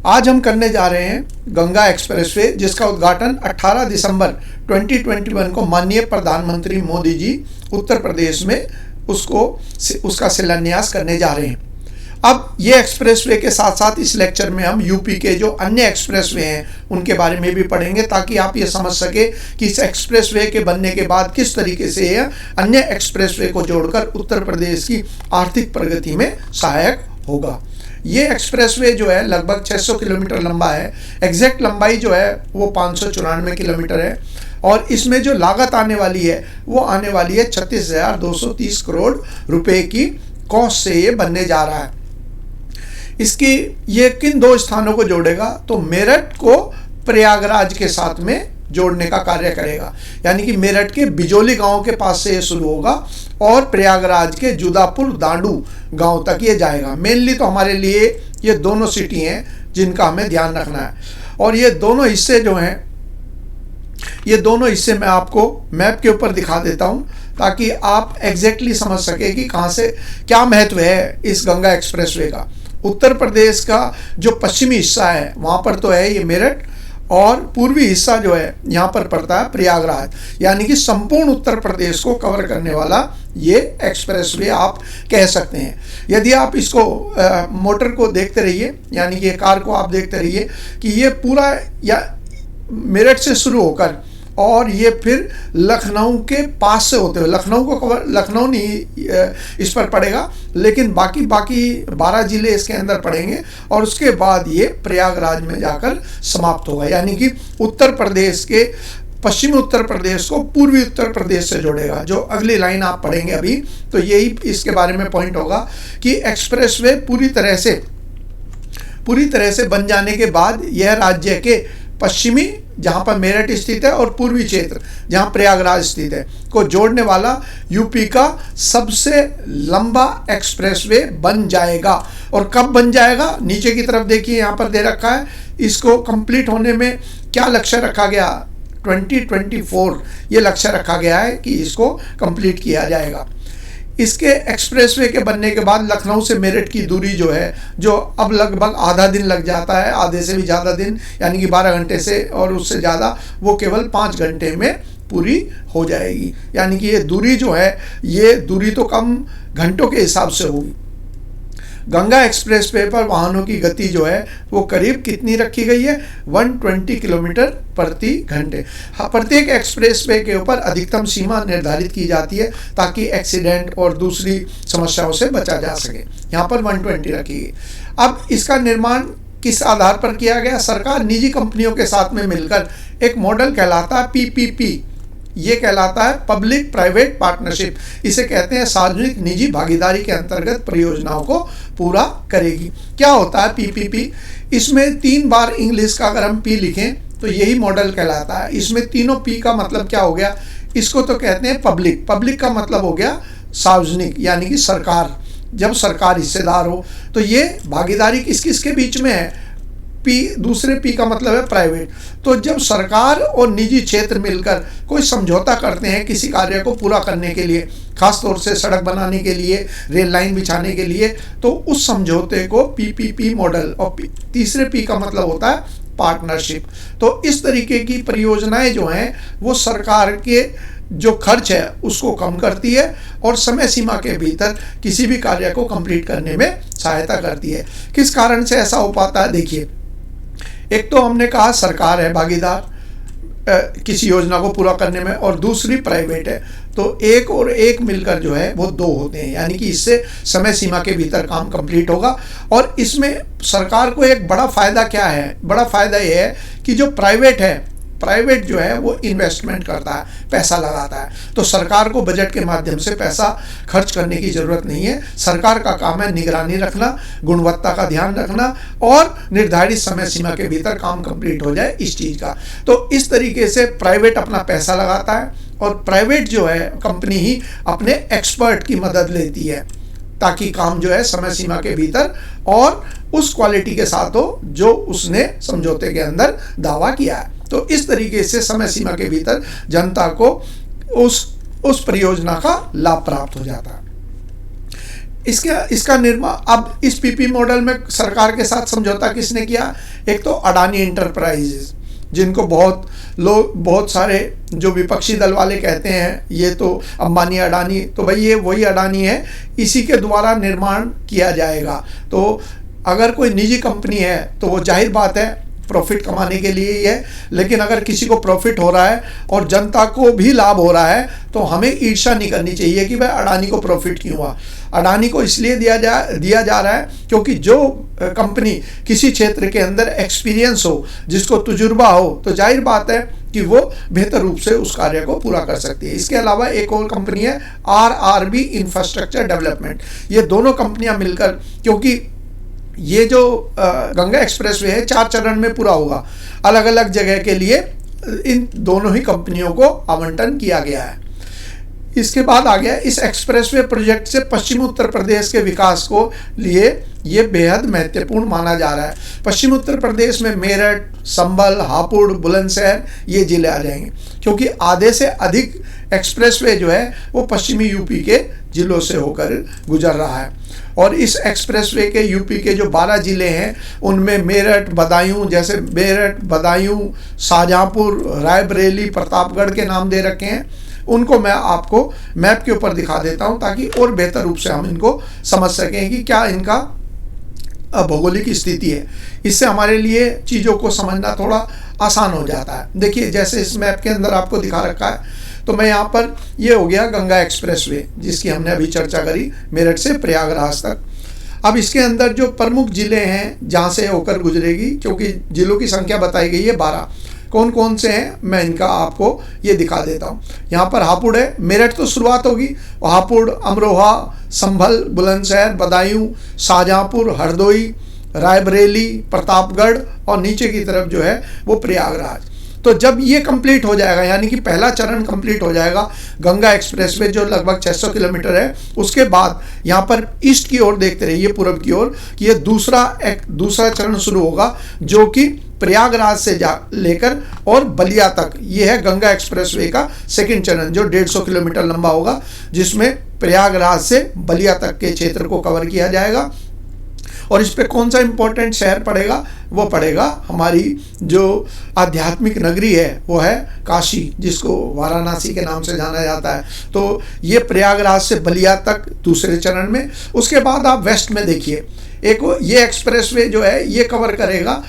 आज हम करने जा रहे हैं गंगा एक्सप्रेसवे, जिसका उद्घाटन 18 दिसंबर 2021 को माननीय प्रधानमंत्री मोदी जी उत्तर प्रदेश में उसका शिलान्यास करने जा रहे हैं। अब ये एक्सप्रेसवे के साथ साथ इस लेक्चर में हम यूपी के जो अन्य एक्सप्रेसवे हैं उनके बारे में भी पढ़ेंगे, ताकि आप ये समझ सके कि इस एक्सप्रेसवे के बनने के बाद किस तरीके से यह अन्य एक्सप्रेसवे को जोड़कर उत्तर प्रदेश की आर्थिक प्रगति में सहायक होगा। ये एक्सप्रेसवे जो है लगभग 600 किलोमीटर लंबा है। एग्जैक्ट लंबाई जो है वो 594 किलोमीटर है और इसमें जो लागत आने वाली है वो आने वाली है 36,230 करोड़ रुपए की कॉस्ट से ये बनने जा रहा है। इसकी ये किन दो स्थानों को जोड़ेगा, तो मेरठ को प्रयागराज के साथ में जोड़ने का कार्य करेगा, यानी कि मेरठ के बिजोली गांव के पास से ये शुरू होगा और प्रयागराज के जुदापुर दांडू गांव तक ये जाएगा। मेनली तो हमारे लिए ये दोनों सिटी हैं जिनका हमें ध्यान रखना है, और ये दोनों हिस्से जो हैं, ये दोनों हिस्से मैं आपको मैप के ऊपर दिखा देता हूं ताकि आप एग्जैक्टली समझ सके कि कहां से क्या महत्व है इस गंगा एक्सप्रेसवे का। उत्तर प्रदेश का जो पश्चिमी हिस्सा है वहां पर तो है ये मेरठ, और पूर्वी हिस्सा जो है यहाँ पर पड़ता है प्रयागराज, यानी कि संपूर्ण उत्तर प्रदेश को कवर करने वाला ये एक्सप्रेसवे आप कह सकते हैं। यदि आप इसको मोटर को देखते रहिए, यानी कि ये कार को आप देखते रहिए कि ये पूरा या मेरठ से शुरू होकर और ये फिर लखनऊ के पास से होते हुए, लखनऊ को कवर, लखनऊ नहीं इस पर पड़ेगा लेकिन बाकी 12 जिले इसके अंदर पड़ेंगे और उसके बाद ये प्रयागराज में जाकर समाप्त होगा, यानी कि उत्तर प्रदेश के पश्चिमी उत्तर प्रदेश को पूर्वी उत्तर प्रदेश से जोड़ेगा। जो अगली लाइन आप पढ़ेंगे अभी, तो यही इसके बारे में पॉइंट होगा कि एक्सप्रेसवे पूरी तरह से बन जाने के बाद यह राज्य के पश्चिमी, जहां पर मेरठ स्थित है, और पूर्वी क्षेत्र जहां प्रयागराज स्थित है, को जोड़ने वाला यूपी का सबसे लंबा एक्सप्रेसवे बन जाएगा। और कब बन जाएगा, नीचे की तरफ देखिए यहाँ पर दे रखा है। इसको कंप्लीट होने में क्या लक्ष्य रखा गया, 2024 ये लक्ष्य रखा गया है कि इसको कंप्लीट किया जाएगा। इसके एक्सप्रेसवे के बनने के बाद लखनऊ से मेरठ की दूरी जो है, जो अब लगभग आधा दिन लग जाता है, आधे से भी ज़्यादा दिन, यानी कि 12 घंटे से और उससे ज़्यादा, वो केवल 5 घंटे में पूरी हो जाएगी। यानी कि ये दूरी जो है, ये दूरी तो कम घंटों के हिसाब से होगी। गंगा एक्सप्रेसवे पर वाहनों की गति जो है वो करीब कितनी रखी गई है, 120 किलोमीटर प्रति घंटे। हाँ, प्रत्येक एक्सप्रेसवे के ऊपर अधिकतम सीमा निर्धारित की जाती है ताकि एक्सीडेंट और दूसरी समस्याओं से बचा जा सके। यहाँ पर 120 रखी गई। अब इसका निर्माण किस आधार पर किया गया, सरकार निजी कंपनियों के साथ में मिलकर एक मॉडल कहलाता है PPP, ये कहलाता है पब्लिक प्राइवेट पार्टनरशिप। इसे कहते हैं सार्वजनिक निजी भागीदारी के अंतर्गत परियोजनाओं को पूरा करेगी। क्या होता है PPP, इसमें 3 बार इंग्लिश का अगर हम P लिखें तो यही मॉडल कहलाता है। इसमें तीनों P का मतलब क्या हो गया, इसको तो कहते हैं पब्लिक, पब्लिक का मतलब हो गया सार्वजनिक, यानी कि सरकार। जब सरकार हिस्सेदार हो तो ये भागीदारी किस किस के बीच में है, दूसरे P का मतलब है प्राइवेट। तो जब सरकार और निजी क्षेत्र मिलकर कोई समझौता करते हैं किसी कार्य को पूरा करने के लिए, खास तौर से सड़क बनाने के लिए, रेल लाइन बिछाने के लिए, तो उस समझौते को PPP मॉडल, और तीसरे P का मतलब होता है पार्टनरशिप। तो इस तरीके की परियोजनाएं जो हैं वो सरकार के जो खर्च है उसको कम करती है और समय सीमा के भीतर किसी भी कार्य को कंप्लीट करने में सहायता करती है। किस कारण से ऐसा हो पाता है, देखिए, एक तो हमने कहा सरकार है भागीदार किसी योजना को पूरा करने में, और दूसरी प्राइवेट है, तो एक और एक मिलकर जो है वो 2 होते हैं, यानी कि इससे समय सीमा के भीतर काम कंप्लीट होगा। और इसमें सरकार को एक बड़ा फायदा क्या है, बड़ा फायदा ये है कि जो प्राइवेट जो है वो इन्वेस्टमेंट करता है, पैसा लगाता है, तो सरकार को बजट के माध्यम से पैसा खर्च करने की ज़रूरत नहीं है। सरकार का काम है निगरानी रखना, गुणवत्ता का ध्यान रखना और निर्धारित समय सीमा के भीतर काम कंप्लीट हो जाए इस चीज़ का। तो इस तरीके से प्राइवेट अपना पैसा लगाता है और प्राइवेट जो है कंपनी ही अपने एक्सपर्ट की मदद लेती है ताकि काम जो है समय सीमा के भीतर और उस क्वालिटी के साथ हो जो उसने समझौते के अंदर दावा किया है। तो इस तरीके से समय सीमा के भीतर जनता को उस परियोजना का लाभ प्राप्त हो जाता है। इसका निर्माण अब इस पीपी मॉडल में सरकार के साथ समझौता किसने किया? एक तो अडानी इंटरप्राइजेज, जिनको बहुत सारे जो विपक्षी दल वाले कहते हैं ये तो अंबानी अडानी, तो भाई ये वही अडानी है, इसी के द्वारा निर्माण किया जाएगा। तो अगर कोई निजी कंपनी है तो वो जाहिर बात है प्रॉफिट कमाने के लिए ही है, लेकिन अगर किसी को प्रॉफिट हो रहा है और जनता को भी लाभ हो रहा है तो हमें ईर्ष्या नहीं करनी चाहिए कि भाई अडानी को प्रॉफिट क्यों हुआ। अडानी को इसलिए दिया जा रहा है क्योंकि जो कंपनी किसी क्षेत्र के अंदर एक्सपीरियंस हो, जिसको तजुर्बा हो, तो जाहिर बात है कि वो बेहतर रूप से उस कार्य को पूरा कर सकती है। इसके अलावा एक और कंपनी है RRB इंफ्रास्ट्रक्चर डेवलपमेंट। ये दोनों कंपनियां मिलकर, क्योंकि ये जो गंगा एक्सप्रेसवे है 4 चरण में पूरा होगा, अलग अलग जगह के लिए इन दोनों ही कंपनियों को आवंटन किया गया है। इसके बाद आ गया इस एक्सप्रेसवे प्रोजेक्ट से पश्चिम उत्तर प्रदेश के विकास को लिए ये बेहद महत्वपूर्ण माना जा रहा है। पश्चिम उत्तर प्रदेश में मेरठ, संभल, हापुड़, बुलंदशहर ये जिले आ जाएंगे, क्योंकि आधे से अधिक एक्सप्रेसवे जो है वो पश्चिमी यूपी के जिलों से होकर गुजर रहा है। और इस एक्सप्रेसवे के यूपी के जो 12 जिले हैं उनमें मेरठ, बदायूं, जैसे मेरठ, बदायूं, शाहजहांपुर, रायबरेली, प्रतापगढ़ के नाम दे रखे हैं। उनको मैं आपको मैप के ऊपर दिखा देता हूं ताकि और बेहतर रूप से हम इनको समझ सकें कि क्या इनका भौगोलिक स्थिति है। इससे हमारे लिए चीज़ों को समझना थोड़ा आसान हो जाता है। देखिए जैसे इस मैप के अंदर आपको दिखा रखा है, तो मैं यहाँ पर ये हो गया गंगा एक्सप्रेसवे जिसकी हमने अभी चर्चा करी, मेरठ से प्रयागराज तक। अब इसके अंदर जो प्रमुख जिले हैं जहाँ से होकर गुजरेगी, क्योंकि जिलों की संख्या बताई गई है 12, कौन कौन से हैं मैं इनका आपको ये दिखा देता हूँ। यहाँ पर हापुड़ है, मेरठ तो शुरुआत होगी, हापुड़, अमरोहा, संभल, बुलंदशहर, बदायूं, शाहजहांपुर, हरदोई, रायबरेली, प्रतापगढ़ और नीचे की तरफ जो है वो प्रयागराज। तो जब ये कंप्लीट हो जाएगा, यानी कि पहला चरण कंप्लीट हो जाएगा गंगा एक्सप्रेसवे जो लगभग 600 किलोमीटर है, उसके बाद यहाँ पर ईस्ट की ओर देखते रहिए, पूर्व की ओर, कि ये दूसरा चरण शुरू होगा जो कि प्रयागराज से लेकर और बलिया तक, ये है गंगा एक्सप्रेसवे का सेकंड चरण जो 150 किलोमीटर लंबा होगा, जिसमें प्रयागराज से बलिया तक के क्षेत्र को कवर किया जाएगा। और इस पे कौन सा इंपॉर्टेंट शहर पड़ेगा? वो पड़ेगा हमारी जो आध्यात्मिक नगरी है वो है काशी, जिसको वाराणसी के नाम से जाना जाता है। तो ये प्रयागराज से बलिया तक दूसरे चरण में। उसके बाद आप वेस्ट में देखिए, एक ये एक्सप्रेसवे जो है ये कवर करेगा,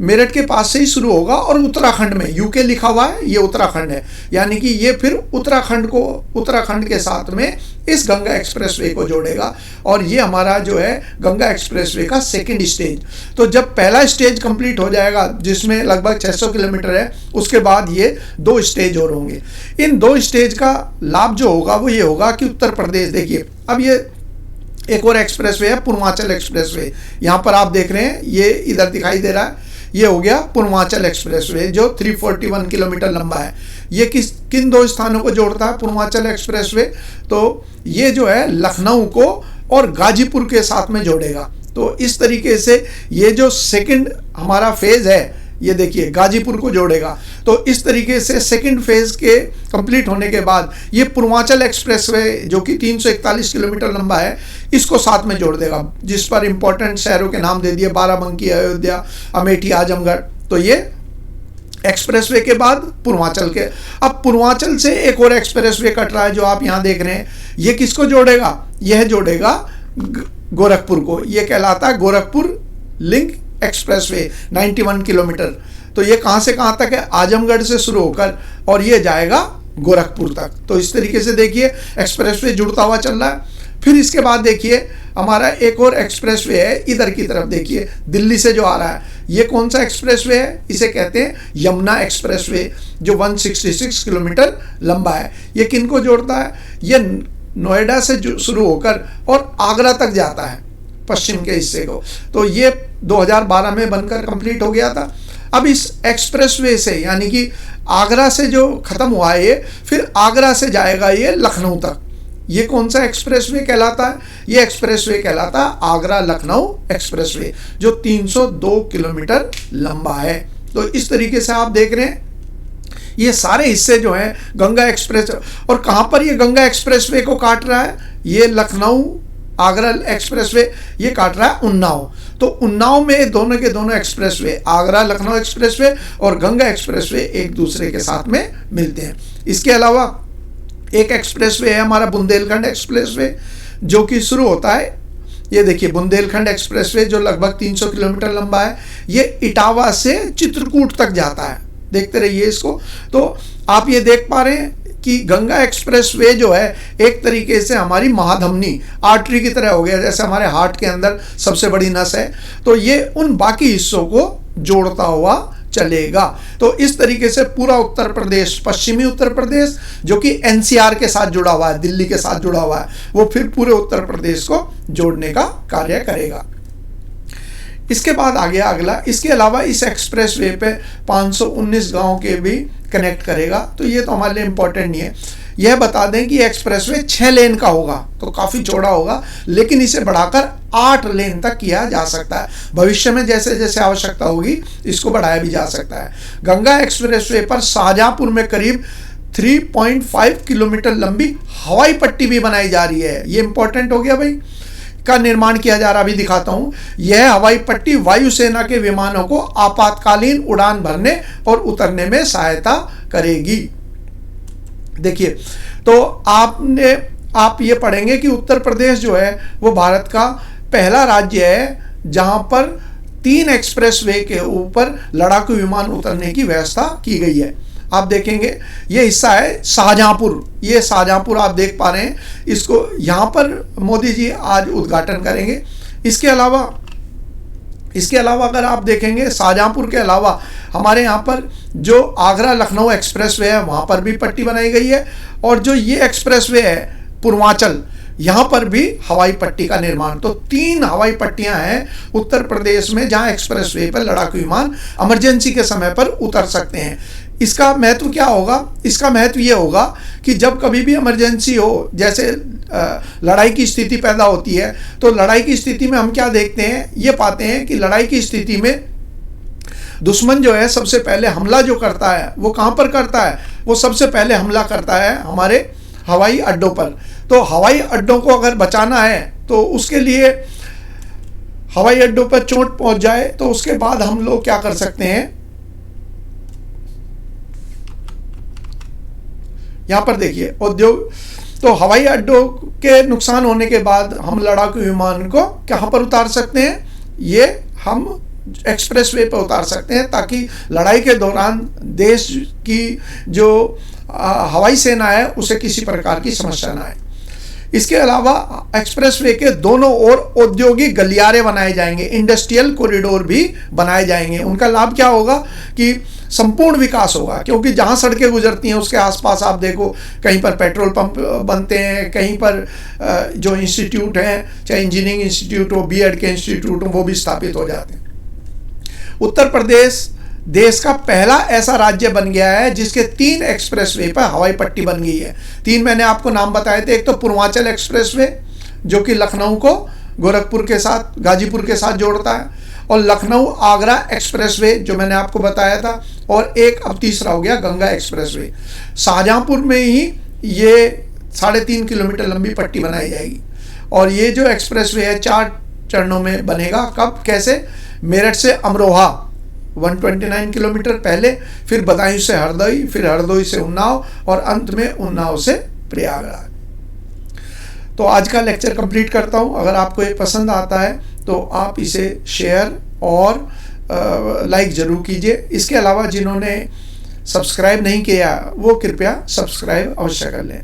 मेरठ के पास से ही शुरू होगा और उत्तराखंड में, यूके लिखा हुआ है, ये उत्तराखंड है, यानी कि ये फिर उत्तराखंड के साथ में इस गंगा एक्सप्रेसवे को जोड़ेगा। और ये हमारा जो है गंगा एक्सप्रेसवे का सेकंड स्टेज। तो जब पहला स्टेज कंप्लीट हो जाएगा जिसमें लगभग 600 किलोमीटर है, उसके बाद ये 2 स्टेज और होंगे। इन 2 स्टेज का लाभ जो होगा वो ये होगा कि उत्तर प्रदेश, देखिए अब ये एक और एक्सप्रेसवे है पूर्वांचल एक्सप्रेसवे, यहाँ पर आप देख रहे हैं ये इधर दिखाई दे रहा है, ये हो गया पूर्वांचल एक्सप्रेसवे जो 341 किलोमीटर लंबा है। ये किन 2 स्थानों को जोड़ता है पूर्वांचल एक्सप्रेसवे? तो ये जो है लखनऊ को और गाजीपुर के साथ में जोड़ेगा। तो इस तरीके से ये जो सेकंड हमारा फेज है, ये देखिए गाजीपुर को जोड़ेगा। तो इस तरीके से सेकंड फेज के कंप्लीट होने के बाद ये पूर्वांचल एक्सप्रेसवे जो कि 341 किलोमीटर लंबा है, इसको साथ में जोड़ देगा, जिस पर इंपॉर्टेंट शहरों के नाम दे दिए, बाराबंकी, अयोध्या, अमेठी, आजमगढ़। तो ये एक्सप्रेसवे के बाद पूर्वांचल के, अब पूर्वांचल से एक और एक्सप्रेसवे कट रहा है जो आप यहाँ देख रहे हैं, ये किसको जोड़ेगा? यह जोड़ेगा गोरखपुर को। ये कहलाता है गोरखपुर लिंक एक्सप्रेसवे 91 किलोमीटर। तो ये कहाँ से कहाँ तक है? आजमगढ़ से शुरू होकर और ये जाएगा गोरखपुर तक। तो इस तरीके से देखिए एक्सप्रेसवे जुड़ता हुआ चल रहा है। फिर इसके बाद देखिए हमारा एक और एक्सप्रेसवे है, इधर की तरफ देखिए दिल्ली से जो आ रहा है, ये कौन सा एक्सप्रेसवे है? इसे कहते हैं यमुना एक्सप्रेसवे जो 166 किलोमीटर लंबा है। ये किनको जोड़ता है? ये नोएडा से शुरू होकर और आगरा तक जाता है, पश्चिम के हिस्से को। तो ये 2012 में बनकर कंप्लीट हो गया था। अब इस एक्सप्रेसवे से, यानी कि आगरा से जो खत्म हुआ है ये, फिर आगरा से जाएगा ये लखनऊ तक। ये कौन सा एक्सप्रेसवे कहलाता है? ये एक्सप्रेसवे कहलाता है आगरा लखनऊ एक्सप्रेसवे जो 302 किलोमीटर लंबा है। तो इस तरीके से आप देख रहे हैं ये सारे हिस्से जो हैं गंगा एक्सप्रेस, और कहाँ पर ये गंगा एक्सप्रेसवे को काट रहा है? ये लखनऊ, आगरा एक्सप्रेसवे ये काट रहा है उन्नाव। तो उन्नाव में दोनों के दोनों एक्सप्रेसवे, आगरा लखनऊ एक्सप्रेसवे और गंगा एक्सप्रेसवे एक दूसरे के साथ में मिलते हैं। इसके अलावा एक एक्सप्रेसवे है हमारा बुंदेलखंड एक्सप्रेसवे, जो कि शुरू होता है, ये देखिए बुंदेलखंड एक्सप्रेसवे जो लगभग 300 किलोमीटर लंबा है, ये इटावा से चित्रकूट तक जाता है। देखते रहिए इसको। तो आप ये देख पा रहे हैं कि गंगा एक्सप्रेसवे जो है एक तरीके से हमारी महाधमनी आर्टरी की तरह हो गया, जैसे हमारे हार्ट के अंदर सबसे बड़ी नस है, तो ये उन बाकी हिस्सों को जोड़ता हुआ चलेगा। तो इस तरीके से पूरा उत्तर प्रदेश, पश्चिमी उत्तर प्रदेश जो कि एनसीआर के साथ जुड़ा हुआ है, दिल्ली के साथ जुड़ा हुआ है, वो फिर पूरे उत्तर प्रदेश को जोड़ने का कार्य करेगा। इसके बाद आ गया अगला, इसके अलावा इस एक्सप्रेसवे पे 519 गांव के भी कनेक्ट करेगा। तो ये तो हमारे लिए इम्पोर्टेंट नहीं है। यह बता दें कि एक्सप्रेसवे 6 लेन का होगा, तो काफ़ी चौड़ा होगा, लेकिन इसे बढ़ाकर 8 लेन तक किया जा सकता है। भविष्य में जैसे जैसे आवश्यकता होगी इसको बढ़ाया भी जा सकता है। गंगा एक्सप्रेसवे पर शाहजहांपुर में करीब 3.5 किलोमीटर लंबी हवाई पट्टी भी बनाई जा रही है। ये इंपॉर्टेंट हो गया भाई, का निर्माण किया जा रहा, अभी दिखाता हूं। यह हवाई पट्टी वायुसेना के विमानों को आपातकालीन उड़ान भरने और उतरने में सहायता करेगी। देखिए, तो आप ये पढ़ेंगे कि उत्तर प्रदेश जो है वो भारत का पहला राज्य है जहां पर 3 एक्सप्रेसवे के ऊपर लड़ाकू विमान उतरने की व्यवस्था की गई है। आप देखेंगे ये हिस्सा है शाहजहांपुर, ये शाहजहांपुर आप देख पा रहे हैं, इसको यहाँ पर मोदी जी आज उद्घाटन करेंगे। इसके अलावा अगर आप देखेंगे शाहजहांपुर के अलावा हमारे यहाँ पर जो आगरा लखनऊ एक्सप्रेसवे है वहाँ पर भी पट्टी बनाई गई है, और जो ये एक्सप्रेसवे है पूर्वांचल, यहाँ पर भी हवाई पट्टी का निर्माण। तो 3 हवाई पट्टियाँ हैं उत्तर प्रदेश में जहाँ एक्सप्रेसवे पर लड़ाकू विमान इमरजेंसी के समय पर उतर सकते हैं। इसका महत्व क्या होगा? इसका महत्व ये होगा कि जब कभी भी इमरजेंसी हो, जैसे लड़ाई की स्थिति पैदा होती है, तो लड़ाई की स्थिति में हम क्या देखते हैं, ये पाते हैं कि लड़ाई की स्थिति में दुश्मन जो है सबसे पहले हमला जो करता है वो कहाँ पर करता है? वो सबसे पहले हमला करता है हमारे हवाई अड्डों पर। तो हवाई अड्डों को अगर बचाना है तो उसके लिए हवाई अड्डों पर चोट पहुंच जाए तो उसके बाद हम लोग क्या कर सकते हैं, यहाँ पर देखिए उद्योग, तो हवाई अड्डों के नुकसान होने के बाद हम लड़ाकू विमान को कहाँ पर उतार सकते हैं? ये हम एक्सप्रेसवे पर उतार सकते हैं, ताकि लड़ाई के दौरान देश की जो हवाई सेना है उसे किसी प्रकार की समस्या ना आए। इसके अलावा एक्सप्रेसवे के दोनों ओर औद्योगिक गलियारे बनाए जाएंगे, इंडस्ट्रियल कॉरिडोर भी बनाए जाएंगे। उनका लाभ क्या होगा कि संपूर्ण विकास होगा, क्योंकि जहां सड़कें गुजरती हैं उसके आसपास आप देखो कहीं पर पेट्रोल पंप बनते हैं, कहीं पर जो इंस्टीट्यूट हैं, चाहे इंजीनियरिंग इंस्टीट्यूट हो, बीएड के इंस्टीट्यूट हो, वो भी स्थापित हो जाते हैं। उत्तर प्रदेश देश का पहला ऐसा राज्य बन गया है जिसके 3 एक्सप्रेसवे पर हवाई पट्टी बन गई है। 3 मैंने आपको नाम बताए थे, एक तो पूर्वांचल एक्सप्रेसवे जो कि लखनऊ को गोरखपुर के साथ, गाजीपुर के साथ जोड़ता है, और लखनऊ आगरा एक्सप्रेसवे जो मैंने आपको बताया था, और एक अब तीसरा हो गया गंगा एक्सप्रेसवे। शाहजहांपुर में ही ये 3.5 किलोमीटर लंबी पट्टी बनाई जाएगी, और ये जो एक्सप्रेसवे है 4 चरणों में बनेगा। कब, कैसे? मेरठ से अमरोहा 129 किलोमीटर पहले, फिर बदायूं से हरदोई, फिर हरदोई से उन्नाव, और अंत में उन्नाव से प्रयागराज। तो आज का लेक्चर कंप्लीट करता हूं। अगर आपको ये पसंद आता है तो आप इसे शेयर और लाइक ज़रूर कीजिए। इसके अलावा जिन्होंने सब्सक्राइब नहीं किया वो कृपया सब्सक्राइब अवश्य कर लें।